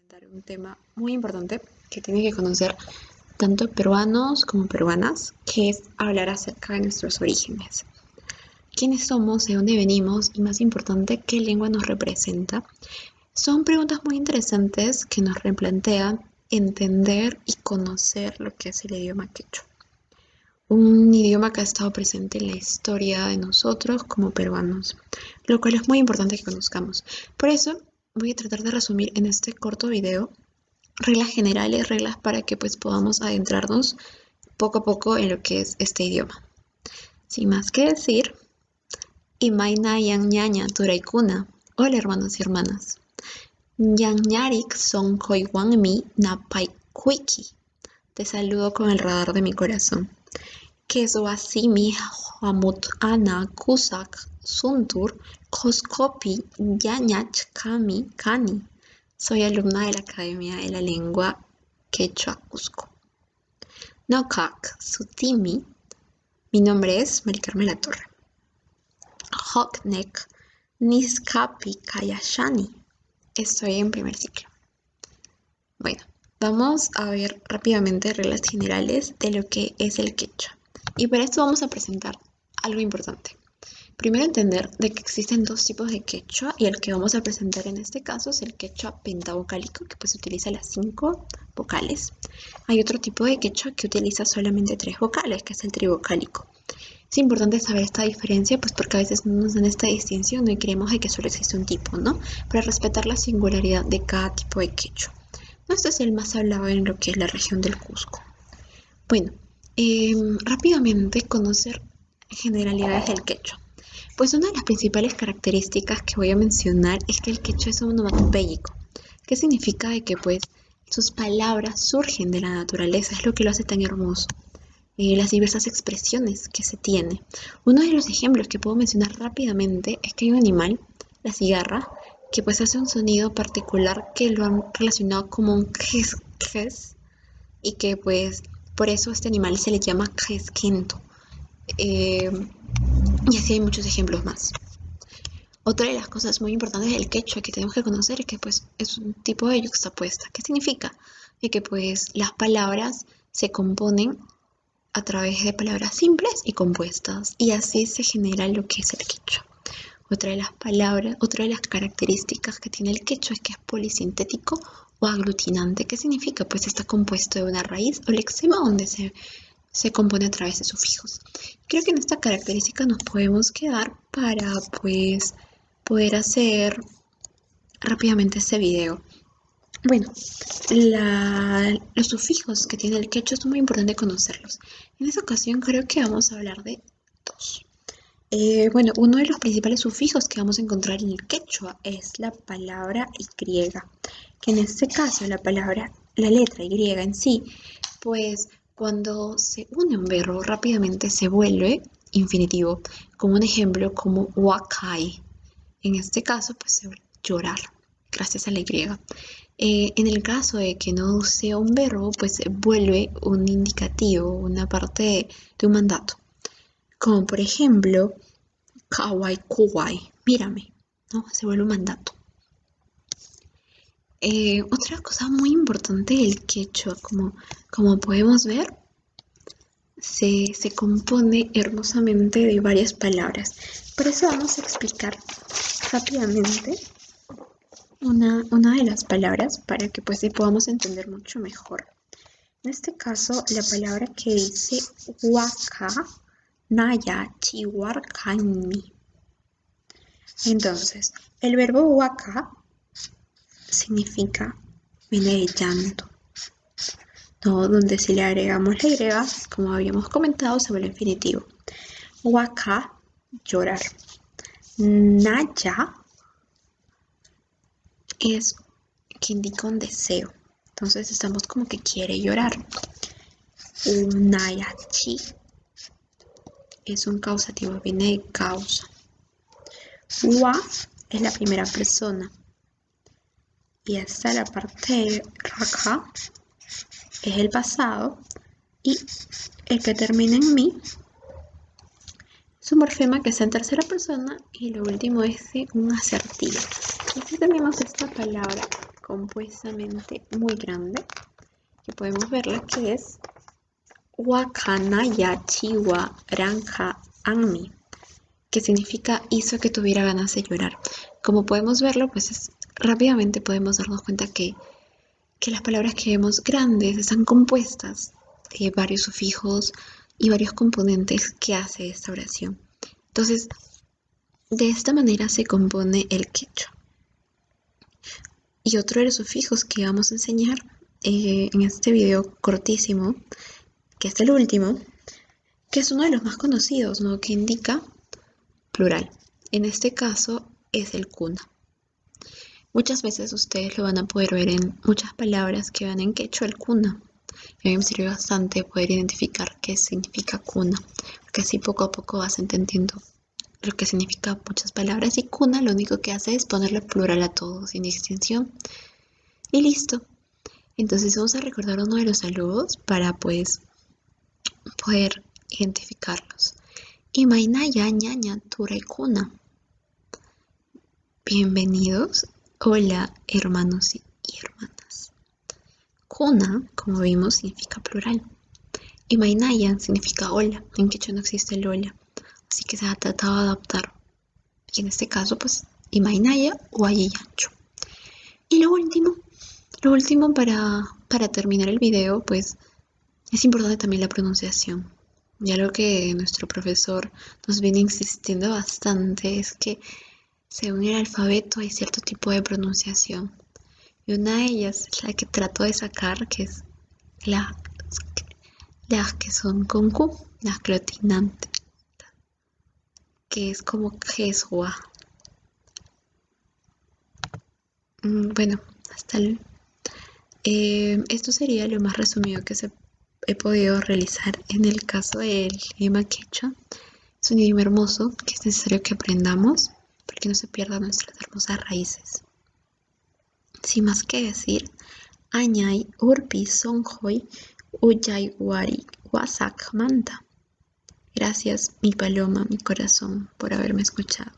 comentar un tema muy importante que tienen que conocer tanto peruanos como peruanas, que es hablar acerca de nuestros orígenes. ¿Quiénes somos? ¿De dónde venimos? Y más importante, ¿qué lengua nos representa? Son preguntas muy interesantes que nos replantean entender y conocer lo que es el idioma quechua. Un idioma que ha estado presente en la historia de nosotros como peruanos, lo cual es muy importante que conozcamos. Por eso voy a tratar de resumir en este corto video reglas generales, reglas para que pues podamos adentrarnos poco a poco en lo que es este idioma. Sin más que decir, Imaina yang ñaña turaikuna. Hola hermanos y hermanas. Yang ñarik son koiwanmi napaikuiki. Te saludo con el radar de mi corazón. Quesoasimi Hamut Ana Kusak Suntur Koskopi Yañach Kami Kani. Soy alumna de la Academia de la Lengua Quechua Cusco. Nokak Sutimi. Mi nombre es Mari Carmen La Torre. Hoknek Niskapi Kayashani. Estoy en primer ciclo. Bueno, vamos a ver rápidamente reglas generales de lo que es el quechua. Y para esto vamos a presentar algo importante. Primero entender de que existen dos tipos de quechua y el que vamos a presentar en este caso es el quechua pentavocálico, que pues utiliza las 5 vocales. Hay otro tipo de quechua que utiliza solamente 3 vocales, que es el trivocálico. Es importante saber esta diferencia, pues porque a veces no nos dan esta distinción y creemos de que solo existe un tipo, ¿no? Para respetar la singularidad de cada tipo de quechua. Este es el más hablado en lo que es la región del Cusco. Bueno, rápidamente conocer generalidades del quechua. Pues una de las principales características que voy a mencionar es que el quechua es onomatopéyico. ¿Qué significa? De que pues sus palabras surgen de la naturaleza, es lo que lo hace tan hermoso. Las diversas expresiones que se tiene. Uno de los ejemplos que puedo mencionar rápidamente es que hay un animal, la cigarra, que pues hace un sonido particular que lo han relacionado como un jes, y que pues por eso a este animal se le llama jesquento. Y así hay muchos ejemplos más. Otra de las cosas muy importantes del quechua que tenemos que conocer es que pues es un tipo de yuxtapuesta. ¿Qué significa? De que pues las palabras se componen a través de palabras simples y compuestas, y así se genera lo que es el quechua. Otra de las características que tiene el quechua es que es polisintético o aglutinante. ¿Qué significa? Pues está compuesto de una raíz o lexema donde se compone a través de sufijos. Creo que en esta característica nos podemos quedar para pues poder hacer rápidamente este video. Bueno, los sufijos que tiene el quechua es muy importante conocerlos. En esta ocasión creo que vamos a hablar de dos. Bueno, uno de los principales sufijos que vamos a encontrar en el quechua es la palabra Y, que en este caso la letra Y en sí, pues cuando se une un verbo rápidamente se vuelve infinitivo, como un ejemplo como wakai. En este caso, pues se vuelve llorar, gracias a la Y. En el caso de que no sea un verbo, pues se vuelve un indicativo, una parte de un mandato. Como por ejemplo, Kawai Kuwai, mírame, ¿no? Se vuelve un mandato. Otra cosa muy importante del quechua, como podemos ver, se compone hermosamente de varias palabras. Por eso vamos a explicar rápidamente una de las palabras para que pues podamos entender mucho mejor. En este caso, la palabra que dice waka naya chiwarkani. Entonces, el verbo waka significa viene de llanto, ¿no? Donde si le agregamos la Y, como habíamos comentado, se vuelve infinitivo. Waka, llorar. Naya es que indica un deseo. Entonces estamos como que quiere llorar. Unayachi es un causativo, viene de causa. Wa es la primera persona. Y esta la parte de raka es el pasado. Y el que termina en mi es un morfema que está en tercera persona. Y lo último es un asertivo. Aquí tenemos esta palabra compuestamente muy grande, que podemos verla, que es Wakanaya Chiwa Ranja Anmi, que significa hizo que tuviera ganas de llorar. Como podemos verlo, pues rápidamente podemos darnos cuenta que las palabras que vemos grandes están compuestas de varios sufijos y varios componentes que hace esta oración. Entonces, de esta manera se compone el quechua. Y otro de los sufijos que vamos a enseñar en este video cortísimo, que es el último, que es uno de los más conocidos, ¿no? Que indica plural. En este caso es el kuna. Muchas veces ustedes lo van a poder ver en muchas palabras que van en quechua el kuna. Y a mí me sirve bastante poder identificar qué significa kuna, porque así poco a poco vas entendiendo lo que significa muchas palabras. Y kuna lo único que hace es ponerle plural a todo, sin distinción. Y listo. Entonces vamos a recordar uno de los saludos para pues poder identificarlos. Imainaya ñaña turay kuna. Bienvenidos. Hola, hermanos y hermanas. Kuna, como vimos, significa plural. Y Mainaya significa hola. En quechua no existe el hola. Así que se ha tratado de adaptar. Y en este caso, pues, Imainaya o Ayiyancho. Y lo último para terminar el video, pues, es importante también la pronunciación. Y algo que nuestro profesor nos viene insistiendo bastante es que según el alfabeto hay cierto tipo de pronunciación. Y una de ellas es la que trato de sacar, que es las que son con Q, las clotinantes, que es como Jesua. Bueno, esto sería lo más resumido que he podido realizar en el caso del idioma quechua. Es un idioma hermoso que es necesario que aprendamos para que no se pierdan nuestras hermosas raíces. Sin más que decir, Añay, Urpi, Sonjoy, Uyay, Wari, Wasak, Manta. Gracias, mi paloma, mi corazón, por haberme escuchado.